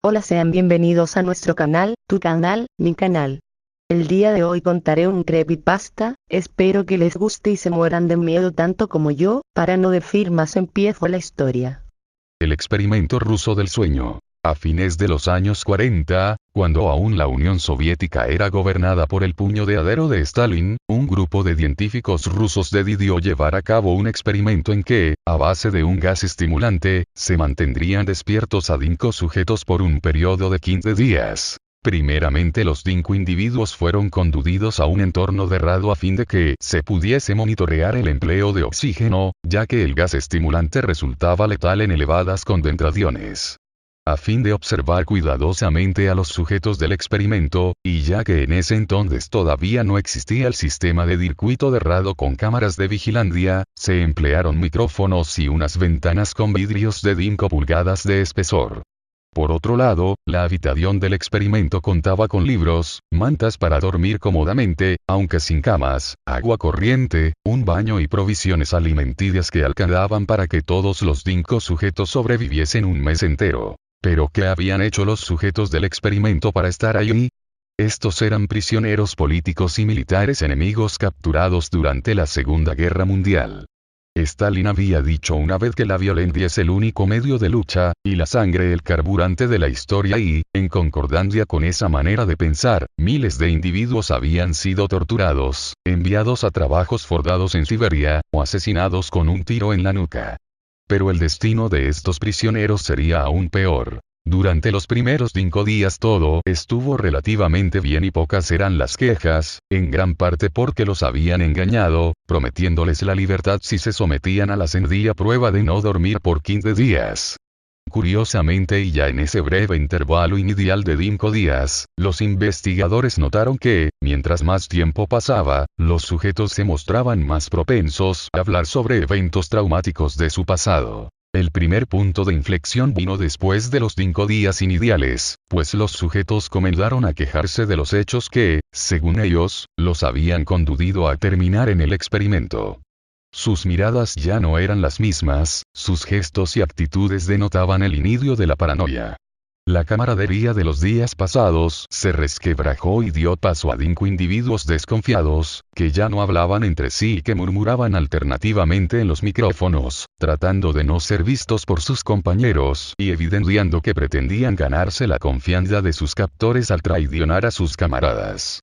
Hola, sean bienvenidos a nuestro canal, tu canal, mi canal. El día de hoy contaré un creepypasta, espero que les guste y se mueran de miedo tanto como yo. Para no decir más, empiezo la historia. El experimento ruso del sueño. A fines de los años 40, cuando aún la Unión Soviética era gobernada por el puño de acero de Stalin, un grupo de científicos rusos decidió llevar a cabo un experimento en que, a base de un gas estimulante, se mantendrían despiertos a 5 sujetos por un periodo de 15 días. Primeramente los 5 individuos fueron conducidos a un entorno cerrado a fin de que se pudiese monitorear el empleo de oxígeno, ya que el gas estimulante resultaba letal en elevadas concentraciones. A fin de observar cuidadosamente a los sujetos del experimento, y ya que en ese entonces todavía no existía el sistema de circuito cerrado con cámaras de vigilancia, se emplearon micrófonos y unas ventanas con vidrios de 5 pulgadas de espesor. Por otro lado, la habitación del experimento contaba con libros, mantas para dormir cómodamente, aunque sin camas, agua corriente, un baño y provisiones alimenticias que alcanzaban para que todos los 5 sujetos sobreviviesen un mes entero. ¿Pero qué habían hecho los sujetos del experimento para estar allí? Estos eran prisioneros políticos y militares enemigos capturados durante la Segunda Guerra Mundial. Stalin había dicho una vez que la violencia es el único medio de lucha, y la sangre el carburante de la historia y, en concordancia con esa manera de pensar, miles de individuos habían sido torturados, enviados a trabajos forzados en Siberia, o asesinados con un tiro en la nuca. Pero el destino de estos prisioneros sería aún peor. Durante los primeros 5 días todo estuvo relativamente bien y pocas eran las quejas, en gran parte porque los habían engañado, prometiéndoles la libertad si se sometían a la sencilla prueba de no dormir por 15 días. Curiosamente, y ya en ese breve intervalo inicial de 5 días, los investigadores notaron que, mientras más tiempo pasaba, los sujetos se mostraban más propensos a hablar sobre eventos traumáticos de su pasado. El primer punto de inflexión vino después de los 5 días iniciales, pues los sujetos comenzaron a quejarse de los hechos que, según ellos, los habían conducido a terminar en el experimento. Sus miradas ya no eran las mismas, sus gestos y actitudes denotaban el inicio de la paranoia. La camaradería de los días pasados se resquebrajó y dio paso a 5 individuos desconfiados, que ya no hablaban entre sí y que murmuraban alternativamente en los micrófonos, tratando de no ser vistos por sus compañeros y evidenciando que pretendían ganarse la confianza de sus captores al traicionar a sus camaradas.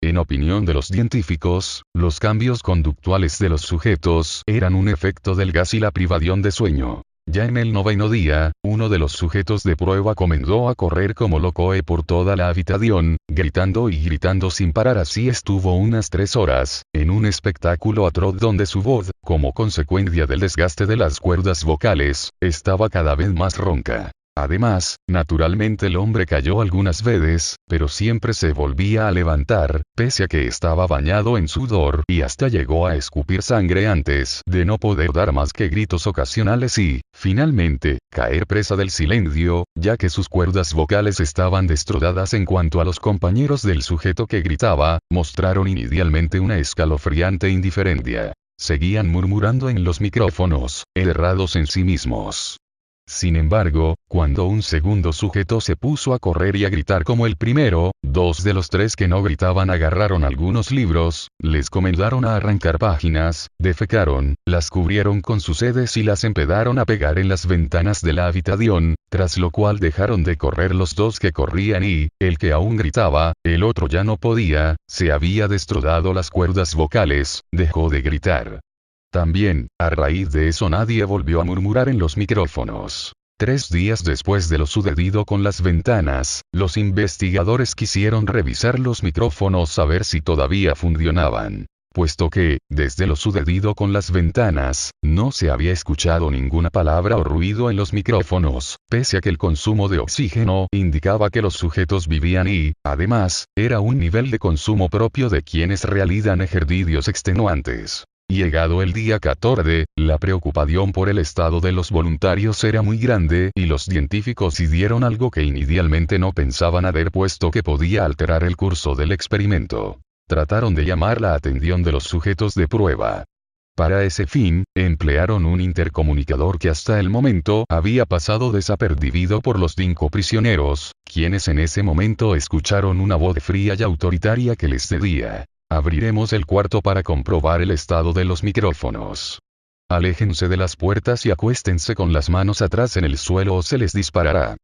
En opinión de los científicos, los cambios conductuales de los sujetos eran un efecto del gas y la privación de sueño. Ya en el 9º día, uno de los sujetos de prueba comenzó a correr como loco por toda la habitación, gritando y gritando sin parar. Así estuvo unas 3 horas, en un espectáculo atroz donde su voz, como consecuencia del desgaste de las cuerdas vocales, estaba cada vez más ronca. Además, naturalmente el hombre cayó algunas veces, pero siempre se volvía a levantar, pese a que estaba bañado en sudor y hasta llegó a escupir sangre antes de no poder dar más que gritos ocasionales y, finalmente, caer presa del silencio, ya que sus cuerdas vocales estaban destrozadas. En cuanto a los compañeros del sujeto que gritaba, mostraron inicialmente una escalofriante indiferencia. Seguían murmurando en los micrófonos, encerrados en sí mismos. Sin embargo, cuando un segundo sujeto se puso a correr y a gritar como el primero, 2 de los 3 que no gritaban agarraron algunos libros, les comenzaron a arrancar páginas, defecaron, las cubrieron con sus heces y las empezaron a pegar en las ventanas de la habitación, tras lo cual dejaron de correr los 2 que corrían y, el que aún gritaba, el otro ya no podía, se había destrozado las cuerdas vocales, dejó de gritar. También, a raíz de eso nadie volvió a murmurar en los micrófonos. 3 días después de lo sucedido con las ventanas, los investigadores quisieron revisar los micrófonos a ver si todavía funcionaban. Puesto que, desde lo sucedido con las ventanas, no se había escuchado ninguna palabra o ruido en los micrófonos, pese a que el consumo de oxígeno indicaba que los sujetos vivían y, además, era un nivel de consumo propio de quienes realizan ejercicios extenuantes. Llegado el día 14, la preocupación por el estado de los voluntarios era muy grande y los científicos hicieron algo que inicialmente no pensaban hacer puesto que podía alterar el curso del experimento. Trataron de llamar la atención de los sujetos de prueba. Para ese fin, emplearon un intercomunicador que hasta el momento había pasado desapercibido por los 5 prisioneros, quienes en ese momento escucharon una voz fría y autoritaria que les decía: abriremos el cuarto para comprobar el estado de los micrófonos. Aléjense de las puertas y acuéstense con las manos atrás en el suelo o se les disparará.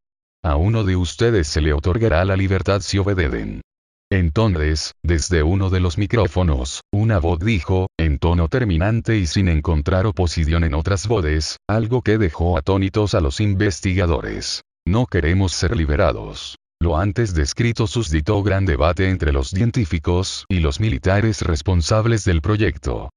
A uno de ustedes se le otorgará la libertad si obedecen. Entonces, desde uno de los micrófonos, una voz dijo, en tono terminante y sin encontrar oposición en otras voces, algo que dejó atónitos a los investigadores: no queremos ser liberados. Lo antes descrito suscitó gran debate entre los científicos y los militares responsables del proyecto.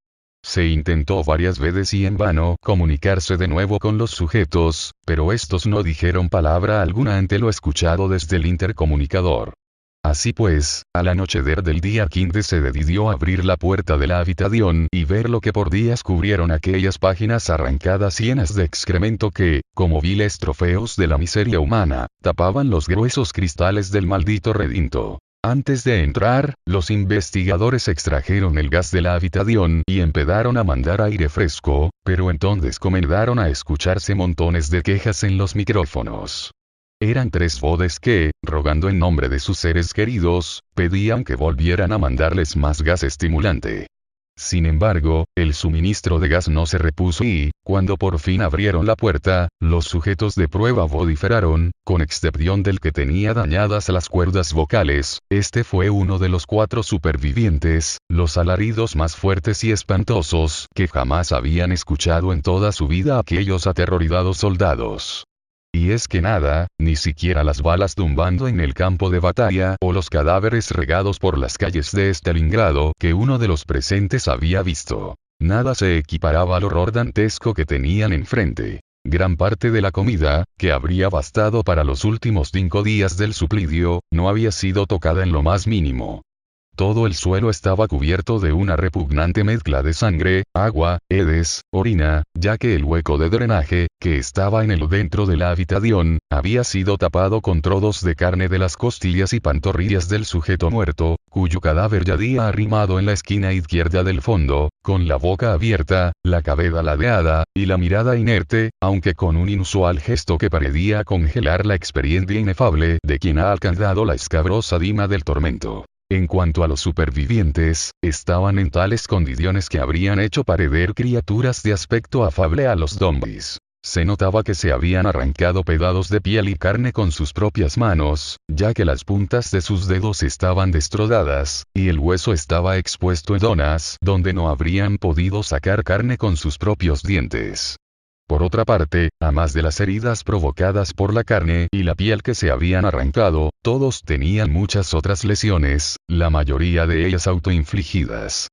Se intentó varias veces y en vano comunicarse de nuevo con los sujetos, pero estos no dijeron palabra alguna ante lo escuchado desde el intercomunicador. Así pues, al anochecer del día 15 se decidió abrir la puerta de la habitación y ver lo que por días cubrieron aquellas páginas arrancadas llenas de excremento que, como viles trofeos de la miseria humana, tapaban los gruesos cristales del maldito recinto. Antes de entrar, los investigadores extrajeron el gas de la habitación y empezaron a mandar aire fresco, pero entonces comenzaron a escucharse montones de quejas en los micrófonos. Eran 3 voces que, rogando en nombre de sus seres queridos, pedían que volvieran a mandarles más gas estimulante. Sin embargo, el suministro de gas no se repuso y, cuando por fin abrieron la puerta, los sujetos de prueba vociferaron, con excepción del que tenía dañadas las cuerdas vocales. Este fue uno de los 4 supervivientes, los alaridos más fuertes y espantosos que jamás habían escuchado en toda su vida aquellos aterrorizados soldados. Y es que nada, ni siquiera las balas tumbando en el campo de batalla o los cadáveres regados por las calles de Stalingrado que uno de los presentes había visto. Nada se equiparaba al horror dantesco que tenían enfrente. Gran parte de la comida, que habría bastado para los últimos 5 días del suplicio, no había sido tocada en lo más mínimo. Todo el suelo estaba cubierto de una repugnante mezcla de sangre, agua, heces, orina, ya que el hueco de drenaje, que estaba en el dentro de la habitación, había sido tapado con trozos de carne de las costillas y pantorrillas del sujeto muerto, cuyo cadáver yacía arrimado en la esquina izquierda del fondo, con la boca abierta, la cabeza ladeada, y la mirada inerte, aunque con un inusual gesto que parecía congelar la experiencia inefable de quien ha alcanzado la escabrosa cima del tormento. En cuanto a los supervivientes, estaban en tales condiciones que habrían hecho parecer criaturas de aspecto afable a los zombies. Se notaba que se habían arrancado pedazos de piel y carne con sus propias manos, ya que las puntas de sus dedos estaban destrozadas, y el hueso estaba expuesto en zonas donde no habrían podido sacar carne con sus propios dientes. Por otra parte, a más de las heridas provocadas por la carne y la piel que se habían arrancado, todos tenían muchas otras lesiones, la mayoría de ellas autoinfligidas.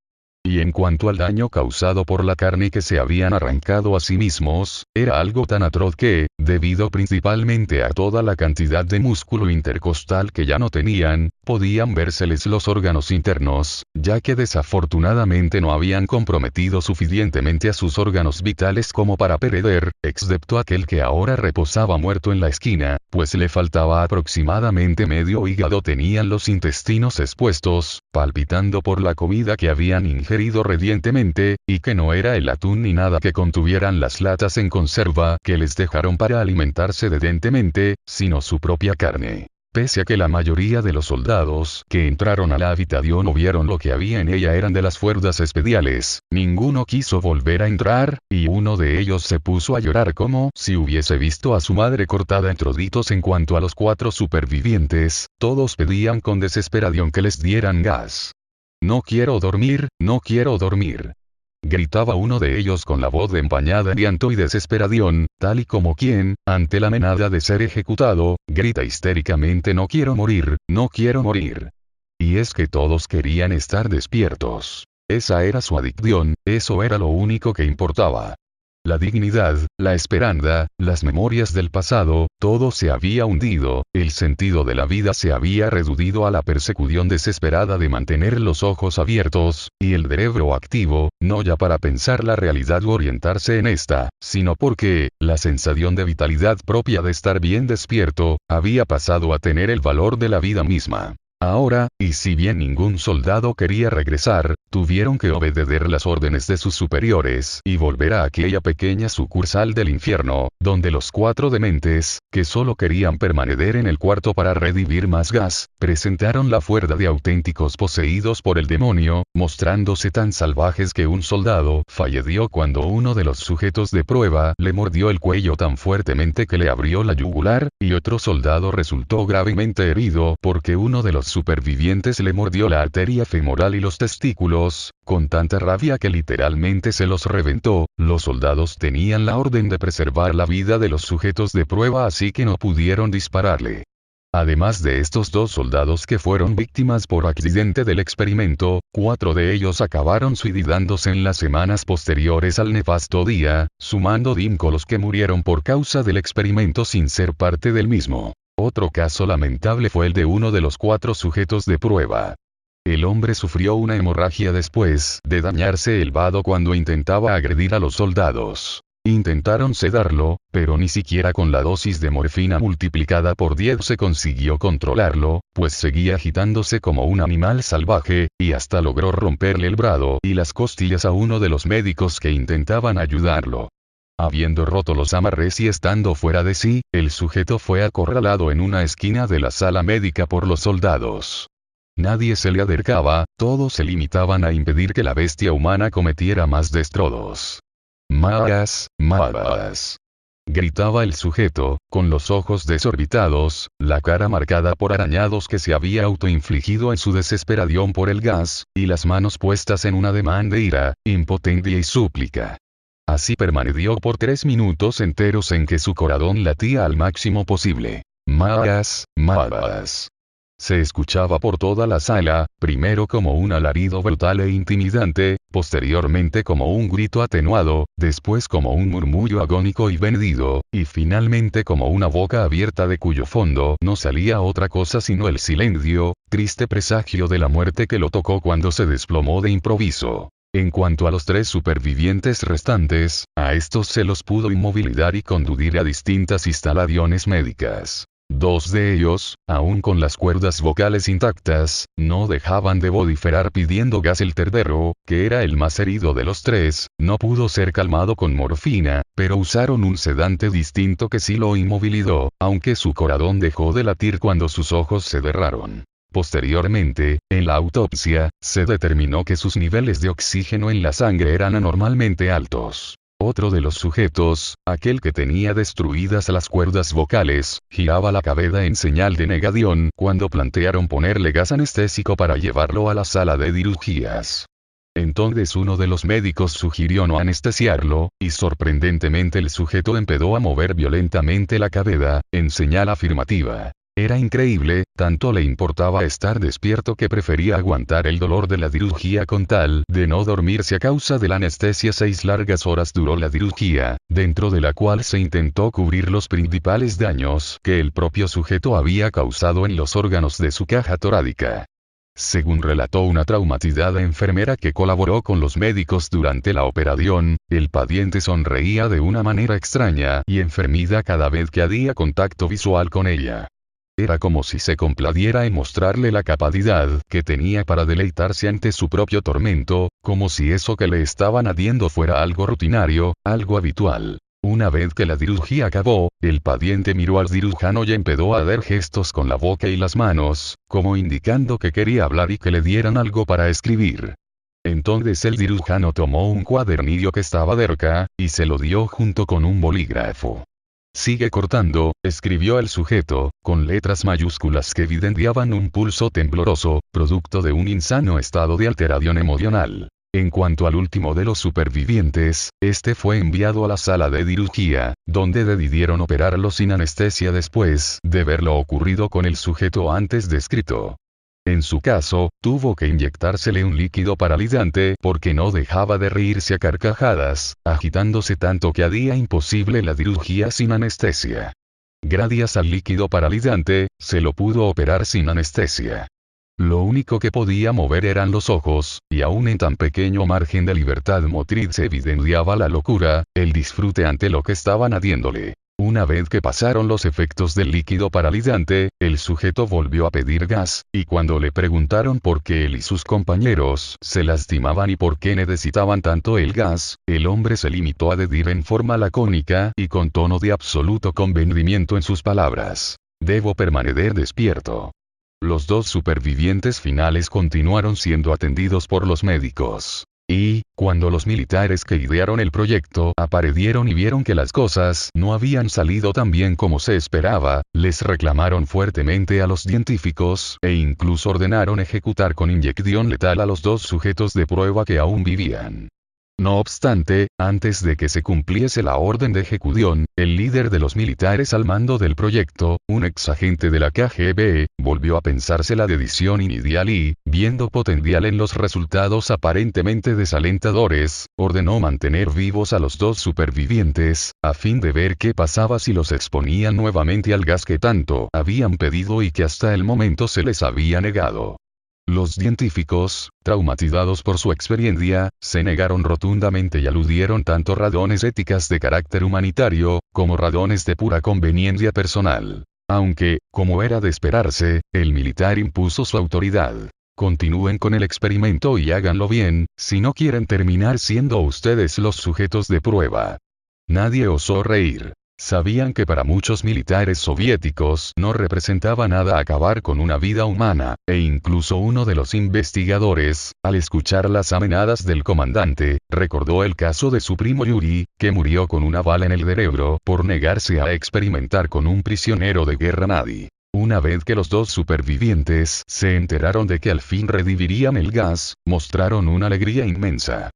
Y en cuanto al daño causado por la carne que se habían arrancado a sí mismos, era algo tan atroz que, debido principalmente a toda la cantidad de músculo intercostal que ya no tenían, podían vérseles los órganos internos, ya que desafortunadamente no habían comprometido suficientemente a sus órganos vitales como para perecer, excepto aquel que ahora reposaba muerto en la esquina, pues le faltaba aproximadamente medio hígado. Tenían los intestinos expuestos, palpitando por la comida que habían ingerido recientemente, y que no era el atún ni nada que contuvieran las latas en conserva que les dejaron para alimentarse decentemente, sino su propia carne. Pese a que la mayoría de los soldados que entraron a la habitación o vieron lo que había en ella eran de las fuerzas especiales, ninguno quiso volver a entrar, y uno de ellos se puso a llorar como si hubiese visto a su madre cortada en trocitos. En cuanto a los 4 supervivientes, todos pedían con desesperación que les dieran gas. No quiero dormir, no quiero dormir. Gritaba uno de ellos con la voz empañada de llanto y desesperación, tal y como quien, ante la amenaza de ser ejecutado, grita histéricamente: no quiero morir, no quiero morir. Y es que todos querían estar despiertos. Esa era su adicción, eso era lo único que importaba. La dignidad, la esperanza, las memorias del pasado, todo se había hundido, el sentido de la vida se había reducido a la persecución desesperada de mantener los ojos abiertos, y el cerebro activo, no ya para pensar la realidad u orientarse en esta, sino porque, la sensación de vitalidad propia de estar bien despierto, había pasado a tener el valor de la vida misma. Ahora, y si bien ningún soldado quería regresar, tuvieron que obedecer las órdenes de sus superiores y volver a aquella pequeña sucursal del infierno, donde los 4 dementes, que solo querían permanecer en el cuarto para redimir más gas, presentaron la fuerza de auténticos poseídos por el demonio, mostrándose tan salvajes que un soldado falleció cuando uno de los sujetos de prueba le mordió el cuello tan fuertemente que le abrió la yugular, y otro soldado resultó gravemente herido porque uno de los supervivientes le mordió la arteria femoral y los testículos, con tanta rabia que literalmente se los reventó. Los soldados tenían la orden de preservar la vida de los sujetos de prueba, así que no pudieron dispararle. Además de estos 2 soldados que fueron víctimas por accidente del experimento, 4 de ellos acabaron suicidándose en las semanas posteriores al nefasto día, sumando 5 los que murieron por causa del experimento sin ser parte del mismo. Otro caso lamentable fue el de uno de los 4 sujetos de prueba. El hombre sufrió una hemorragia después de dañarse el vado cuando intentaba agredir a los soldados. Intentaron sedarlo, pero ni siquiera con la dosis de morfina multiplicada por 10 se consiguió controlarlo, pues seguía agitándose como un animal salvaje, y hasta logró romperle el brazo y las costillas a uno de los médicos que intentaban ayudarlo. Habiendo roto los amarres y estando fuera de sí, el sujeto fue acorralado en una esquina de la sala médica por los soldados. Nadie se le acercaba, todos se limitaban a impedir que la bestia humana cometiera más destrozos. «Más, más», gritaba el sujeto, con los ojos desorbitados, la cara marcada por arañados que se había autoinfligido en su desesperación por el gas, y las manos puestas en un ademán de ira, impotencia y súplica. Así permaneció por 3 minutos enteros en que su corazón latía al máximo posible. Más, más. Se escuchaba por toda la sala, primero como un alarido brutal e intimidante, posteriormente como un grito atenuado, después como un murmullo agónico y vendido, y finalmente como una boca abierta de cuyo fondo no salía otra cosa sino el silencio, triste presagio de la muerte que lo tocó cuando se desplomó de improviso. En cuanto a los 3 supervivientes restantes, a estos se los pudo inmovilizar y conducir a distintas instalaciones médicas. 2 de ellos, aún con las cuerdas vocales intactas, no dejaban de vociferar pidiendo gas. El tercero, que era el más herido de los 3, no pudo ser calmado con morfina, pero usaron un sedante distinto que sí lo inmovilizó, aunque su corazón dejó de latir cuando sus ojos se cerraron. Posteriormente, en la autopsia, se determinó que sus niveles de oxígeno en la sangre eran anormalmente altos. Otro de los sujetos, aquel que tenía destruidas las cuerdas vocales, giraba la cabeza en señal de negación cuando plantearon ponerle gas anestésico para llevarlo a la sala de cirugías. Entonces uno de los médicos sugirió no anestesiarlo, y sorprendentemente el sujeto empezó a mover violentamente la cabeza, en señal afirmativa. Era increíble, tanto le importaba estar despierto que prefería aguantar el dolor de la cirugía con tal de no dormirse a causa de la anestesia. 6 largas horas duró la cirugía, dentro de la cual se intentó cubrir los principales daños que el propio sujeto había causado en los órganos de su caja torácica. Según relató una traumatizada enfermera que colaboró con los médicos durante la operación, el paciente sonreía de una manera extraña y enfermiza cada vez que hacía contacto visual con ella. Era como si se complaciera en mostrarle la capacidad que tenía para deleitarse ante su propio tormento, como si eso que le estaban haciendo fuera algo rutinario, algo habitual. Una vez que la cirugía acabó, el paciente miró al cirujano y empezó a hacer gestos con la boca y las manos, como indicando que quería hablar y que le dieran algo para escribir. Entonces el cirujano tomó un cuadernillo que estaba cerca, y se lo dio junto con un bolígrafo. «Sigue cortando», escribió el sujeto, con letras mayúsculas que evidenciaban un pulso tembloroso, producto de un insano estado de alteración emocional. En cuanto al último de los supervivientes, este fue enviado a la sala de cirugía, donde decidieron operarlo sin anestesia después de ver lo ocurrido con el sujeto antes descrito. En su caso, tuvo que inyectársele un líquido paralizante porque no dejaba de reírse a carcajadas, agitándose tanto que hacía imposible la cirugía sin anestesia. Gracias al líquido paralizante, se lo pudo operar sin anestesia. Lo único que podía mover eran los ojos, y aún en tan pequeño margen de libertad motriz se evidenciaba la locura, el disfrute ante lo que estaban haciéndole. Una vez que pasaron los efectos del líquido paralizante, el sujeto volvió a pedir gas, y cuando le preguntaron por qué él y sus compañeros se lastimaban y por qué necesitaban tanto el gas, el hombre se limitó a decir en forma lacónica y con tono de absoluto convencimiento en sus palabras: debo permanecer despierto. Los dos supervivientes finales continuaron siendo atendidos por los médicos. Y, cuando los militares que idearon el proyecto aparecieron y vieron que las cosas no habían salido tan bien como se esperaba, les reclamaron fuertemente a los científicos, e incluso ordenaron ejecutar con inyección letal a los dos sujetos de prueba que aún vivían. No obstante, antes de que se cumpliese la orden de ejecución, el líder de los militares al mando del proyecto, un ex agente de la KGB, volvió a pensarse la decisión inicial y, viendo potencial en los resultados aparentemente desalentadores, ordenó mantener vivos a los dos supervivientes, a fin de ver qué pasaba si los exponían nuevamente al gas que tanto habían pedido y que hasta el momento se les había negado. Los científicos, traumatizados por su experiencia, se negaron rotundamente y aludieron tanto razones éticas de carácter humanitario, como razones de pura conveniencia personal. Aunque, como era de esperarse, el militar impuso su autoridad. Continúen con el experimento y háganlo bien, si no quieren terminar siendo ustedes los sujetos de prueba. Nadie osó reír. Sabían que para muchos militares soviéticos no representaba nada acabar con una vida humana, e incluso uno de los investigadores, al escuchar las amenazas del comandante, recordó el caso de su primo Yuri, que murió con una bala en el cerebro por negarse a experimentar con un prisionero de guerra nazi. Una vez que los dos supervivientes se enteraron de que al fin revivirían el gas, mostraron una alegría inmensa.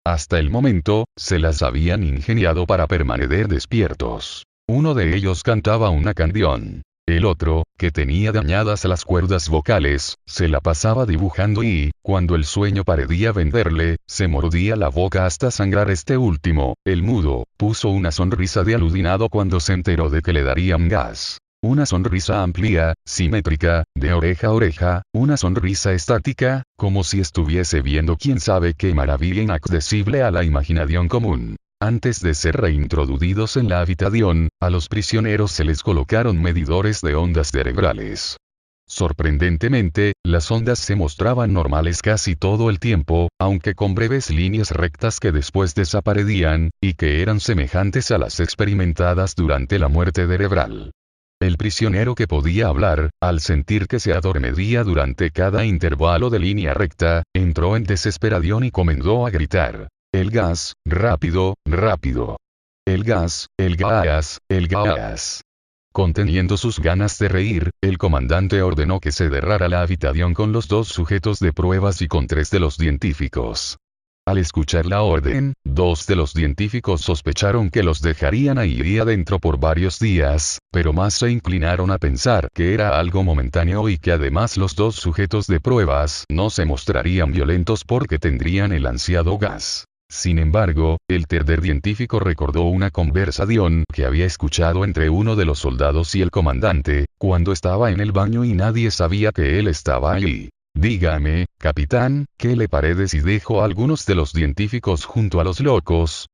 Hasta el momento, se las habían ingeniado para permanecer despiertos. Uno de ellos cantaba una canción. El otro, que tenía dañadas las cuerdas vocales, se la pasaba dibujando y, cuando el sueño parecía vencerle, se mordía la boca hasta sangrar. Este último, el mudo, puso una sonrisa de alucinado cuando se enteró de que le darían gas. Una sonrisa amplia, simétrica, de oreja a oreja, una sonrisa estática, como si estuviese viendo quién sabe qué maravilla inaccesible a la imaginación común. Antes de ser reintroducidos en la habitación, a los prisioneros se les colocaron medidores de ondas cerebrales. Sorprendentemente, las ondas se mostraban normales casi todo el tiempo, aunque con breves líneas rectas que después desaparecían, y que eran semejantes a las experimentadas durante la muerte cerebral. El prisionero que podía hablar, al sentir que se adormecía durante cada intervalo de línea recta, entró en desesperación y comenzó a gritar: «El gas, rápido, rápido. El gas, el gas, el gas». Conteniendo sus ganas de reír, el comandante ordenó que se cerrara la habitación con los dos sujetos de pruebas y con 3 de los científicos. Al escuchar la orden, 2 de los científicos sospecharon que los dejarían ahí adentro por varios días, pero más se inclinaron a pensar que era algo momentáneo y que además los 2 sujetos de pruebas no se mostrarían violentos porque tendrían el ansiado gas. Sin embargo, el tercer científico recordó una conversación que había escuchado entre uno de los soldados y el comandante, cuando estaba en el baño y nadie sabía que él estaba allí. «Dígame, capitán, ¿qué le parece si dejo a algunos de los científicos junto a los locos?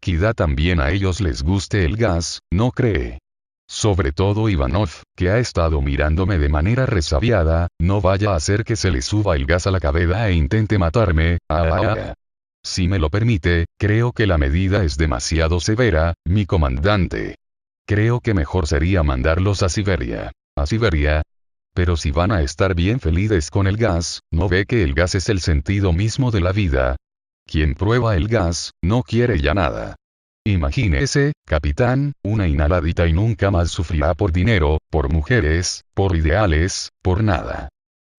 Quizá también a ellos les guste el gas, ¿no cree? Sobre todo Ivanov, que ha estado mirándome de manera resabiada, no vaya a hacer que se le suba el gas a la cabeza e intente matarme. Si me lo permite, creo que la medida es demasiado severa, mi comandante. Creo que mejor sería mandarlos a Siberia». «¿A Siberia? Pero si van a estar bien felices con el gas, ¿no ve que el gas es el sentido mismo de la vida? Quien prueba el gas, no quiere ya nada. Imagínese, capitán, una inhaladita y nunca más sufrirá por dinero, por mujeres, por ideales, por nada».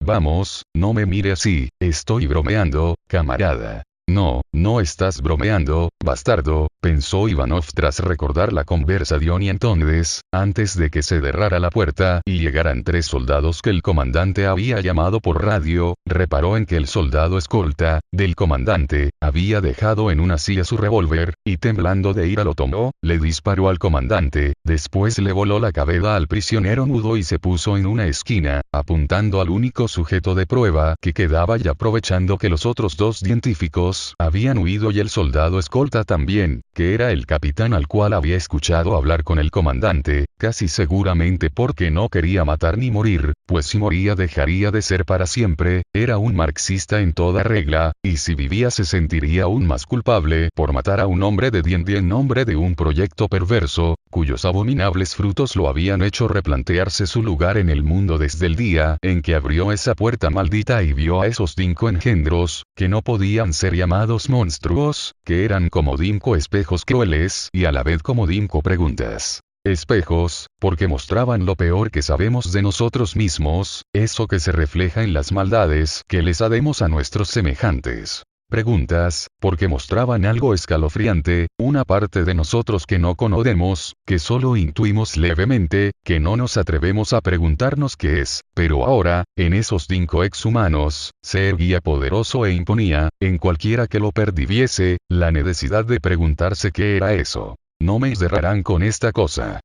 «Vamos, no me mire así, estoy bromeando, camarada». «No, no estás bromeando, bastardo», pensó Ivanov tras recordar la conversación y entonces, antes de que se cerrara la puerta y llegaran 3 soldados que el comandante había llamado por radio, reparó en que el soldado escolta del comandante había dejado en una silla su revólver, y temblando de ira lo tomó, le disparó al comandante, después le voló la cabeza al prisionero mudo y se puso en una esquina, apuntando al único sujeto de prueba que quedaba y aprovechando que los otros dos científicos habían huido y el soldado escolta también, que era el capitán al cual había escuchado hablar con el comandante, casi seguramente porque no quería matar ni morir, pues si moría dejaría de ser para siempre, era un marxista en toda regla, y si vivía se sentiría aún más culpable por matar a un hombre de Dien Dien en nombre de un proyecto perverso, cuyos abominables frutos lo habían hecho replantearse su lugar en el mundo desde el día en que abrió esa puerta maldita y vio a esos 5 engendros, que no podían ser llamados monstruos, que eran como 5 espejos crueles y a la vez como 5 preguntas. Espejos, porque mostraban lo peor que sabemos de nosotros mismos, eso que se refleja en las maldades que les hacemos a nuestros semejantes. Preguntas, porque mostraban algo escalofriante, una parte de nosotros que no conocemos, que solo intuimos levemente, que no nos atrevemos a preguntarnos qué es, pero ahora, en esos 5 exhumanos, se erguía poderoso e imponía, en cualquiera que lo percibiese, la necesidad de preguntarse qué era eso. No me encerrarán con esta cosa.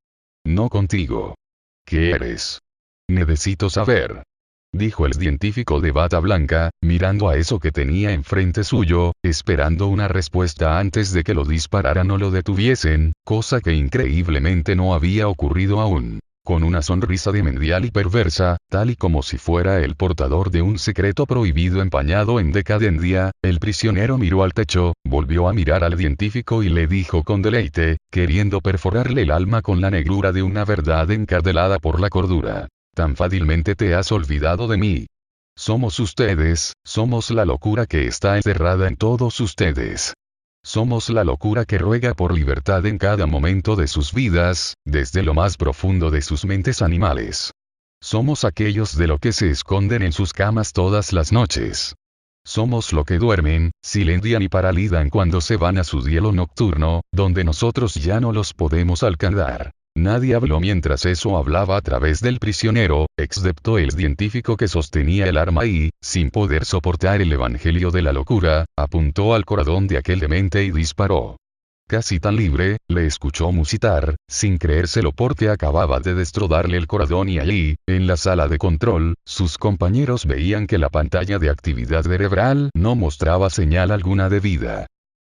No contigo. ¿Qué eres? Necesito saber. Dijo el científico de bata blanca, mirando a eso que tenía enfrente suyo, esperando una respuesta antes de que lo dispararan o lo detuviesen, cosa que increíblemente no había ocurrido aún. Con una sonrisa demencial y perversa, tal y como si fuera el portador de un secreto prohibido empañado en decadencia, el prisionero miró al techo, volvió a mirar al científico y le dijo con deleite, queriendo perforarle el alma con la negrura de una verdad encarcelada por la cordura. Tan fácilmente te has olvidado de mí. Somos ustedes, somos la locura que está encerrada en todos ustedes. Somos la locura que ruega por libertad en cada momento de sus vidas, desde lo más profundo de sus mentes animales. Somos aquellos de lo que se esconden en sus camas todas las noches. Somos lo que duermen, silencian y paralidan cuando se van a su hielo nocturno, donde nosotros ya no los podemos alcanzar. Nadie habló mientras eso hablaba a través del prisionero, excepto el científico que sostenía el arma y, sin poder soportar el evangelio de la locura, apuntó al corazón de aquel demente y disparó. Casi tan libre, le escuchó musitar, sin creérselo porque acababa de destrodarle el corazón y allí, en la sala de control, sus compañeros veían que la pantalla de actividad cerebral no mostraba señal alguna de vida.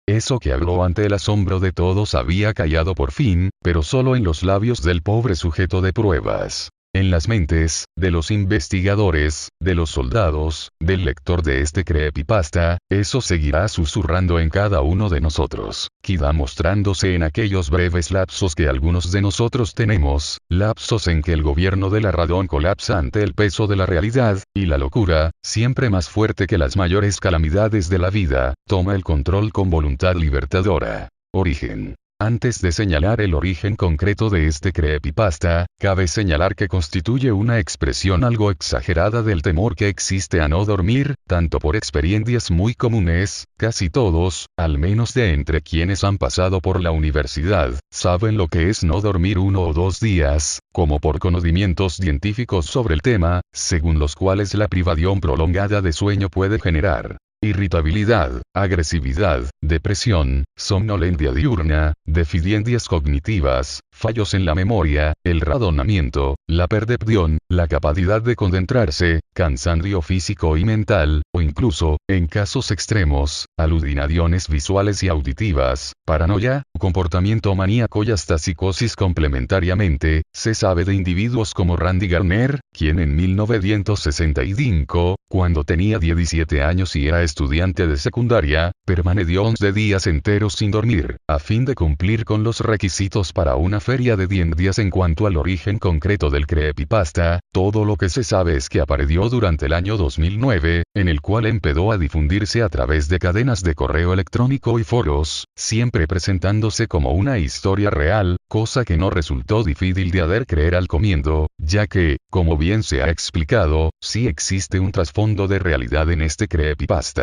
Eso que habló ante el asombro de todos había callado por fin, pero solo en los labios del pobre sujeto de pruebas. En las mentes, de los investigadores, de los soldados, del lector de este creepypasta, eso seguirá susurrando en cada uno de nosotros, quizá mostrándose en aquellos breves lapsos que algunos de nosotros tenemos, lapsos en que el gobierno de la razón colapsa ante el peso de la realidad, y la locura, siempre más fuerte que las mayores calamidades de la vida, toma el control con voluntad libertadora. Origen. Antes de señalar el origen concreto de este creepypasta, cabe señalar que constituye una expresión algo exagerada del temor que existe a no dormir, tanto por experiencias muy comunes, casi todos, al menos de entre quienes han pasado por la universidad, saben lo que es no dormir 1 o 2 días, como por conocimientos científicos sobre el tema, según los cuales la privación prolongada de sueño puede generar irritabilidad, agresividad, depresión, somnolencia diurna, deficiencias cognitivas, fallos en la memoria, el razonamiento, la percepción, la capacidad de concentrarse, cansancio físico y mental, o incluso, en casos extremos, alucinaciones visuales y auditivas, paranoia, comportamiento maníaco y hasta psicosis complementariamente. Se sabe de individuos como Randy Garner, quien en 1965, cuando tenía 17 años y era estudiante de secundaria, permaneció 11 días enteros sin dormir, a fin de cumplir con los requisitos para una feria de 10 días. En cuanto al origen concreto del creepypasta, todo lo que se sabe es que apareció durante el año 2009, en el cual empezó a difundirse a través de cadenas de correo electrónico y foros, siempre presentándose como una historia real, cosa que no resultó difícil de hacer creer al comienzo, ya que, como bien se ha explicado, sí existe un trasfondo de realidad en este creepypasta.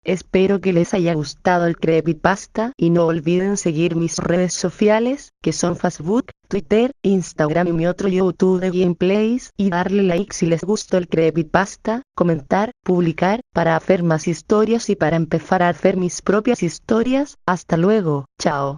Espero que les haya gustado el creepypasta y no olviden seguir mis redes sociales, que son Facebook, Twitter, Instagram y mi otro YouTube de gameplays, y darle like si les gustó el creepypasta, comentar, publicar, para hacer más historias y para empezar a hacer mis propias historias. Hasta luego, chao.